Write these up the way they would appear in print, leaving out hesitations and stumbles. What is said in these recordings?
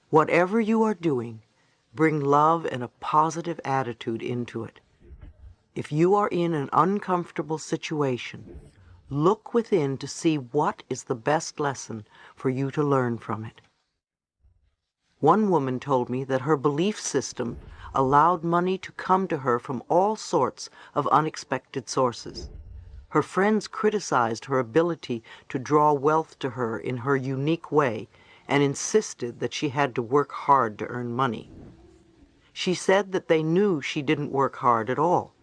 Whatever you are doing, bring love and a positive attitude into it. If you are in an uncomfortable situation, look within to see what is the best lesson for you to learn from it. One woman told me that her belief system allowed money to come to her from all sorts of unexpected sources. Her friends criticized her ability to draw wealth to her in her unique way and insisted that she had to work hard to earn money. She said that they knew she didn't work hard at all.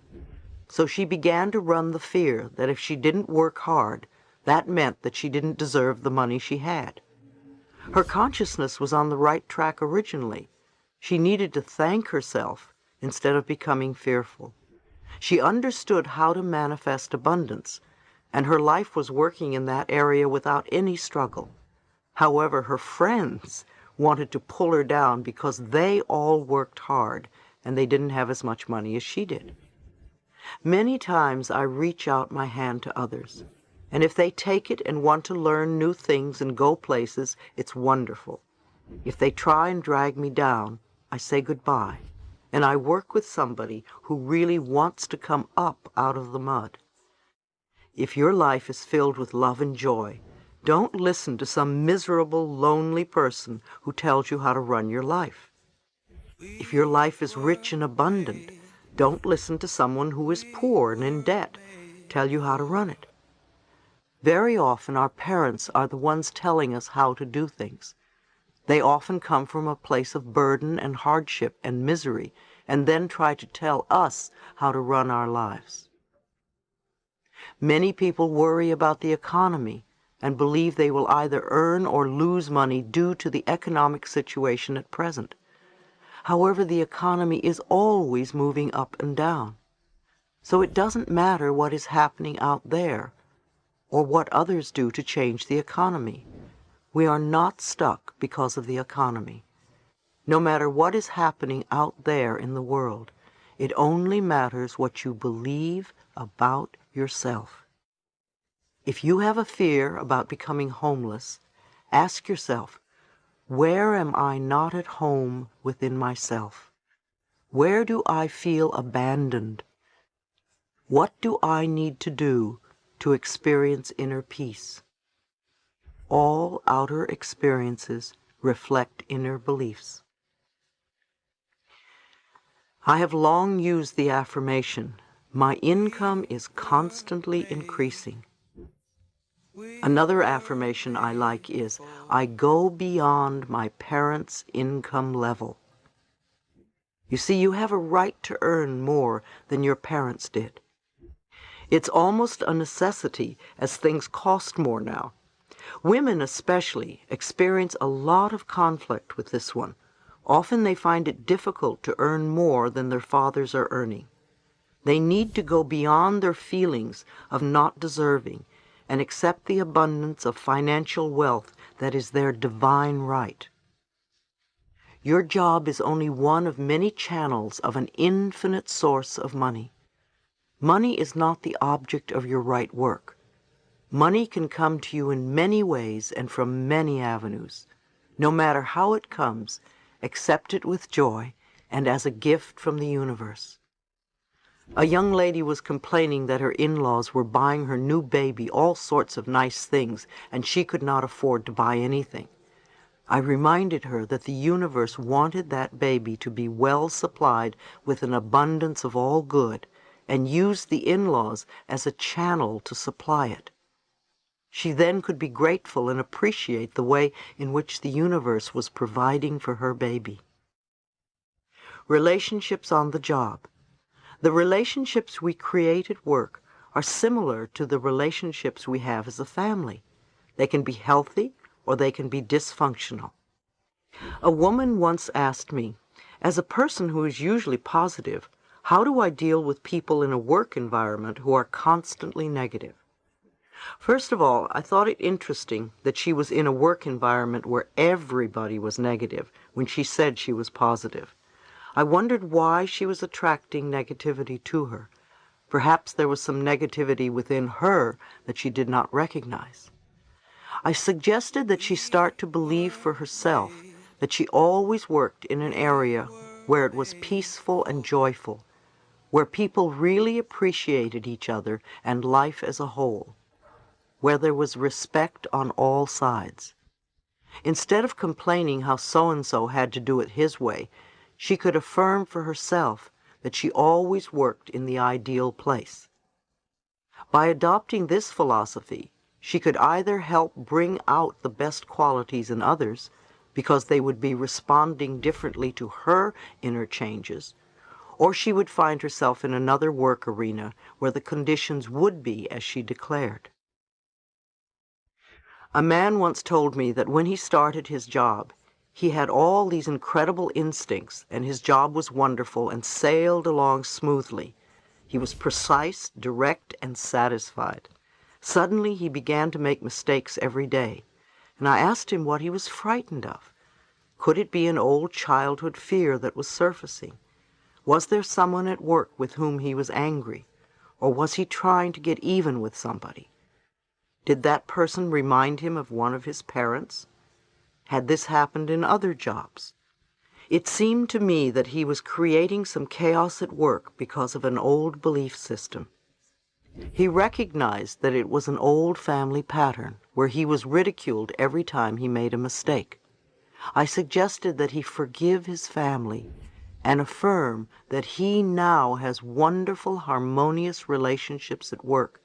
So she began to run the fear that if she didn't work hard, that meant that she didn't deserve the money she had. Her consciousness was on the right track originally. She needed to thank herself instead of becoming fearful. She understood how to manifest abundance, and her life was working in that area without any struggle. However, her friends wanted to pull her down because they all worked hard and they didn't have as much money as she did. Many times I reach out my hand to others, and if they take it and want to learn new things and go places, it's wonderful. If they try and drag me down, I say goodbye, and I work with somebody who really wants to come up out of the mud. If your life is filled with love and joy, don't listen to some miserable, lonely person who tells you how to run your life. If your life is rich and abundant, don't listen to someone who is poor and in debt tell you how to run it. Very often our parents are the ones telling us how to do things. They often come from a place of burden and hardship and misery, and then try to tell us how to run our lives. Many people worry about the economy and believe they will either earn or lose money due to the economic situation at present. However, the economy is always moving up and down. So it doesn't matter what is happening out there or what others do to change the economy. We are not stuck because of the economy. No matter what is happening out there in the world, it only matters what you believe about yourself. If you have a fear about becoming homeless, ask yourself, where am I not at home within myself? Where do I feel abandoned? What do I need to do to experience inner peace? All outer experiences reflect inner beliefs. I have long used the affirmation, my income is constantly increasing. Another affirmation I like is, I go beyond my parents' income level. You see, you have a right to earn more than your parents did. It's almost a necessity as things cost more now. Women especially experience a lot of conflict with this one. Often they find it difficult to earn more than their fathers are earning. They need to go beyond their feelings of not deserving and accept the abundance of financial wealth that is their divine right. Your job is only one of many channels of an infinite source of money. Money is not the object of your right work. Money can come to you in many ways and from many avenues. No matter how it comes, accept it with joy and as a gift from the universe. A young lady was complaining that her in-laws were buying her new baby all sorts of nice things, and she could not afford to buy anything. I reminded her that the universe wanted that baby to be well supplied with an abundance of all good, and used the in-laws as a channel to supply it. She then could be grateful and appreciate the way in which the universe was providing for her baby. Relationships on the job. The relationships we create at work are similar to the relationships we have as a family. They can be healthy or they can be dysfunctional. A woman once asked me, as a person who is usually positive, how do I deal with people in a work environment who are constantly negative? First of all, I thought it interesting that she was in a work environment where everybody was negative when she said she was positive. I wondered why she was attracting negativity to her. Perhaps there was some negativity within her that she did not recognize. I suggested that she start to believe for herself that she always worked in an area where it was peaceful and joyful, where people really appreciated each other and life as a whole, where there was respect on all sides. Instead of complaining how so-and-so had to do it his way, she could affirm for herself that she always worked in the ideal place. By adopting this philosophy, she could either help bring out the best qualities in others, because they would be responding differently to her inner changes, or she would find herself in another work arena where the conditions would be as she declared. A man once told me that when he started his job, he had all these incredible instincts, and his job was wonderful and sailed along smoothly. He was precise, direct, and satisfied. Suddenly he began to make mistakes every day, and I asked him what he was frightened of. Could it be an old childhood fear that was surfacing? Was there someone at work with whom he was angry, or was he trying to get even with somebody? Did that person remind him of one of his parents? Had this happened in other jobs? It seemed to me that he was creating some chaos at work because of an old belief system. He recognized that it was an old family pattern where he was ridiculed every time he made a mistake. I suggested that he forgive his family and affirm that he now has wonderful, harmonious relationships at work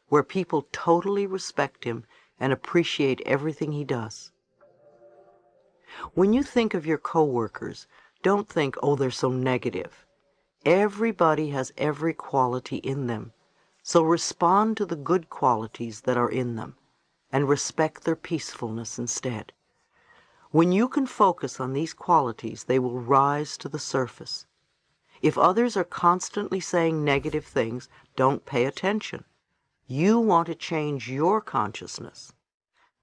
where people totally respect him and appreciate everything he does. When you think of your coworkers, don't think, oh, they're so negative. Everybody has every quality in them, so respond to the good qualities that are in them and respect their peacefulness instead. When you can focus on these qualities, they will rise to the surface. If others are constantly saying negative things, don't pay attention. You want to change your consciousness.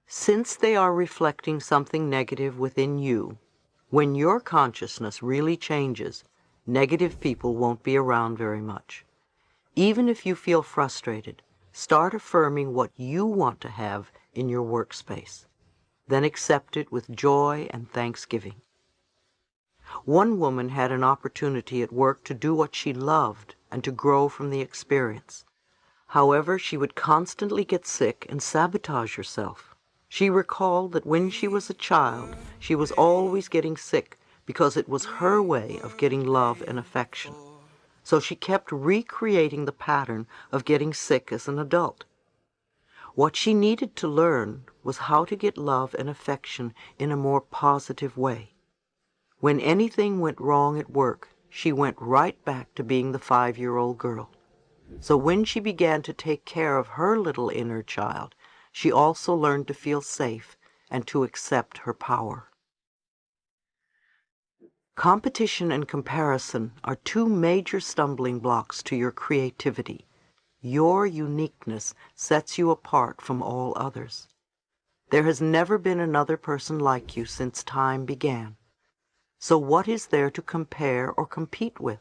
Since they are reflecting something negative within you, when your consciousness really changes, negative people won't be around very much. Even if you feel frustrated, start affirming what you want to have in your workspace. Then accept it with joy and thanksgiving. One woman had an opportunity at work to do what she loved and to grow from the experience. However, she would constantly get sick and sabotage herself. She recalled that when she was a child, she was always getting sick because it was her way of getting love and affection. So she kept recreating the pattern of getting sick as an adult. What she needed to learn was how to get love and affection in a more positive way. When anything went wrong at work, she went right back to being the 5-year-old girl. So when she began to take care of her little inner child, she also learned to feel safe and to accept her power. Competition and comparison are two major stumbling blocks to your creativity. Your uniqueness sets you apart from all others. There has never been another person like you since time began. So what is there to compare or compete with?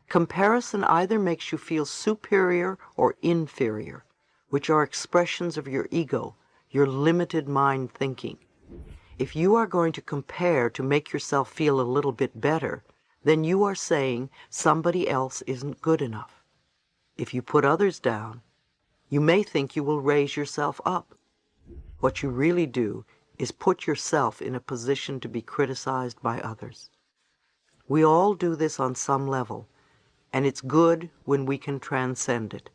Comparison either makes you feel superior or inferior, which are expressions of your ego, your limited mind thinking. If you are going to compare to make yourself feel a little bit better, then you are saying somebody else isn't good enough. If you put others down, you may think you will raise yourself up. What you really do is put yourself in a position to be criticized by others. We all do this on some level, and it's good when we can transcend it.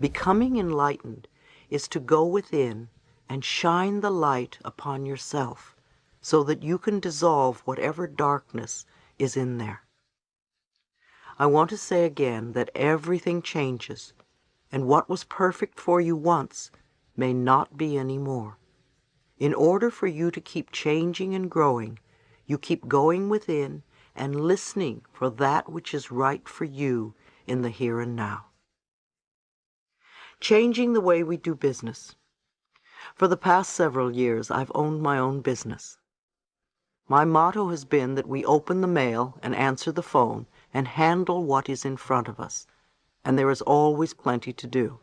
Becoming enlightened is to go within and shine the light upon yourself so that you can dissolve whatever darkness is in there. I want to say again that everything changes, and what was perfect for you once may not be anymore. In order for you to keep changing and growing, you keep going within and listening for that which is right for you in the here and now. Changing the way we do business. For the past several years, I've owned my own business. My motto has been that we open the mail and answer the phone and handle what is in front of us, and there is always plenty to do.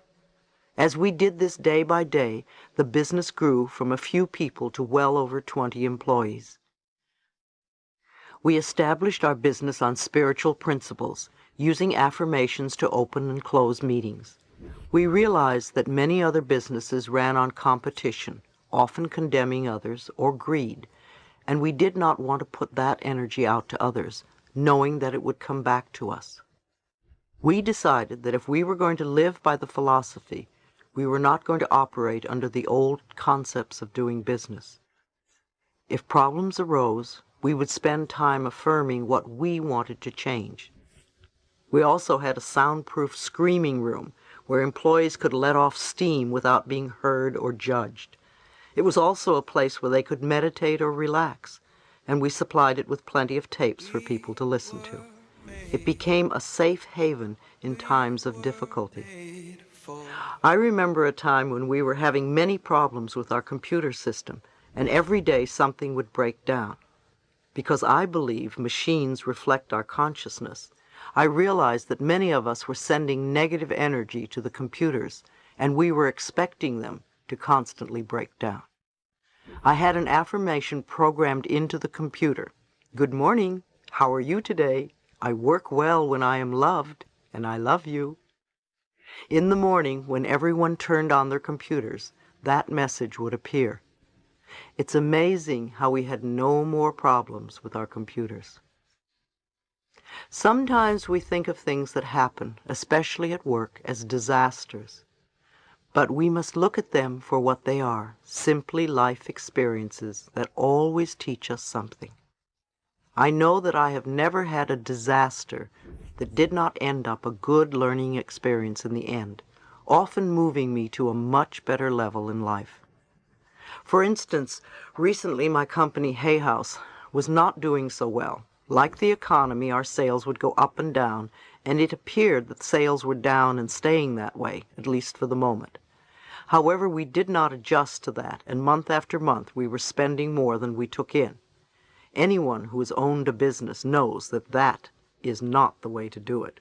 As we did this day by day, the business grew from a few people to well over 20 employees. We established our business on spiritual principles, using affirmations to open and close meetings. We realized that many other businesses ran on competition, often condemning others, or greed, and we did not want to put that energy out to others, knowing that it would come back to us. We decided that if we were going to live by the philosophy, we were not going to operate under the old concepts of doing business. If problems arose, we would spend time affirming what we wanted to change. We also had a soundproof screaming room where employees could let off steam without being heard or judged. It was also a place where they could meditate or relax, and we supplied it with plenty of tapes for people to listen to. It became a safe haven in times of difficulty. I remember a time when we were having many problems with our computer system, and every day something would break down. Because I believe machines reflect our consciousness, I realized that many of us were sending negative energy to the computers, and we were expecting them to constantly break down. I had an affirmation programmed into the computer. Good morning. How are you today? I work well when I am loved, and I love you. In the morning, when everyone turned on their computers, that message would appear. It's amazing how we had no more problems with our computers. Sometimes we think of things that happen, especially at work, as disasters. But we must look at them for what they are, simply life experiences that always teach us something. I know that I have never had a disaster that did not end up a good learning experience in the end, often moving me to a much better level in life. For instance, recently my company, Hay House, was not doing so well. Like the economy, our sales would go up and down, and it appeared that sales were down and staying that way, at least for the moment. However, we did not adjust to that, and month after month we were spending more than we took in. Anyone who has owned a business knows that that is not the way to do it.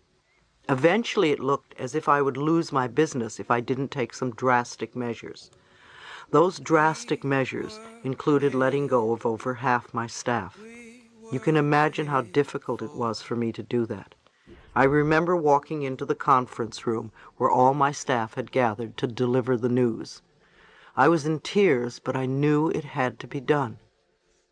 Eventually it looked as if I would lose my business if I didn't take some drastic measures. Those drastic measures included letting go of over half my staff. You can imagine how difficult it was for me to do that. I remember walking into the conference room where all my staff had gathered to deliver the news. I was in tears, but I knew it had to be done.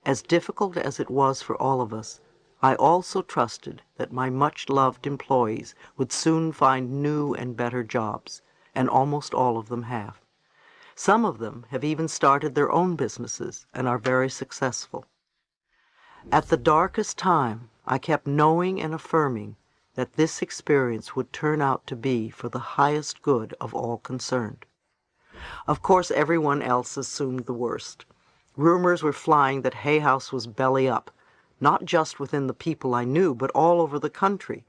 As difficult as it was for all of us, I also trusted that my much-loved employees would soon find new and better jobs, and almost all of them have. Some of them have even started their own businesses and are very successful. At the darkest time, I kept knowing and affirming that this experience would turn out to be for the highest good of all concerned. Of course, everyone else assumed the worst. Rumors were flying that Hay House was belly up, not just within the people I knew, but all over the country.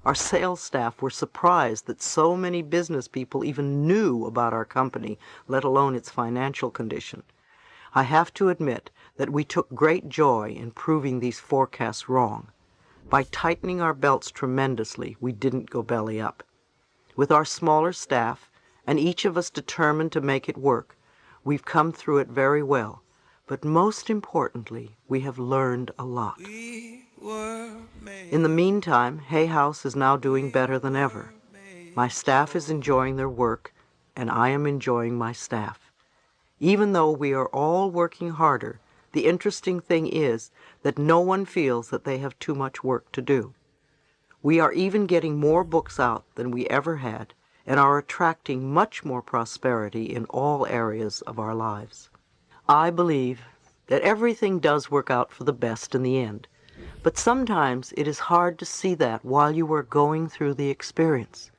Our sales staff were surprised that so many business people even knew about our company, let alone its financial condition. I have to admit that we took great joy in proving these forecasts wrong. By tightening our belts tremendously, we didn't go belly up. With our smaller staff, and each of us determined to make it work, we've come through it very well. But most importantly, we have learned a lot. In the meantime, Hay House is now doing better than ever. My staff is enjoying their work, and I am enjoying my staff. Even though we are all working harder, the interesting thing is that no one feels that they have too much work to do. We are even getting more books out than we ever had, and are attracting much more prosperity in all areas of our lives. I believe that everything does work out for the best in the end, but sometimes it is hard to see that while you are going through the experience.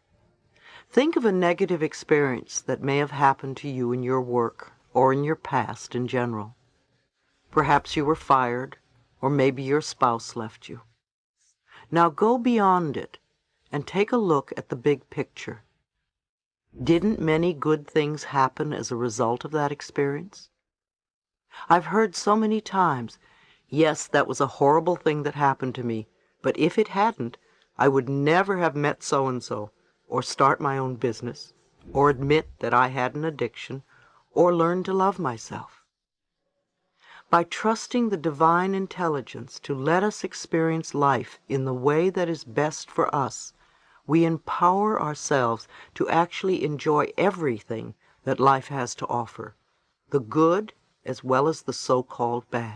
Think of a negative experience that may have happened to you in your work or in your past in general. Perhaps you were fired, or maybe your spouse left you. Now go beyond it and take a look at the big picture. Didn't many good things happen as a result of that experience? I've heard so many times, yes, that was a horrible thing that happened to me, but if it hadn't, I would never have met so-and-so, or start my own business, or admit that I had an addiction, or learn to love myself. By trusting the divine intelligence to let us experience life in the way that is best for us, we empower ourselves to actually enjoy everything that life has to offer, the good as well as the so-called bad.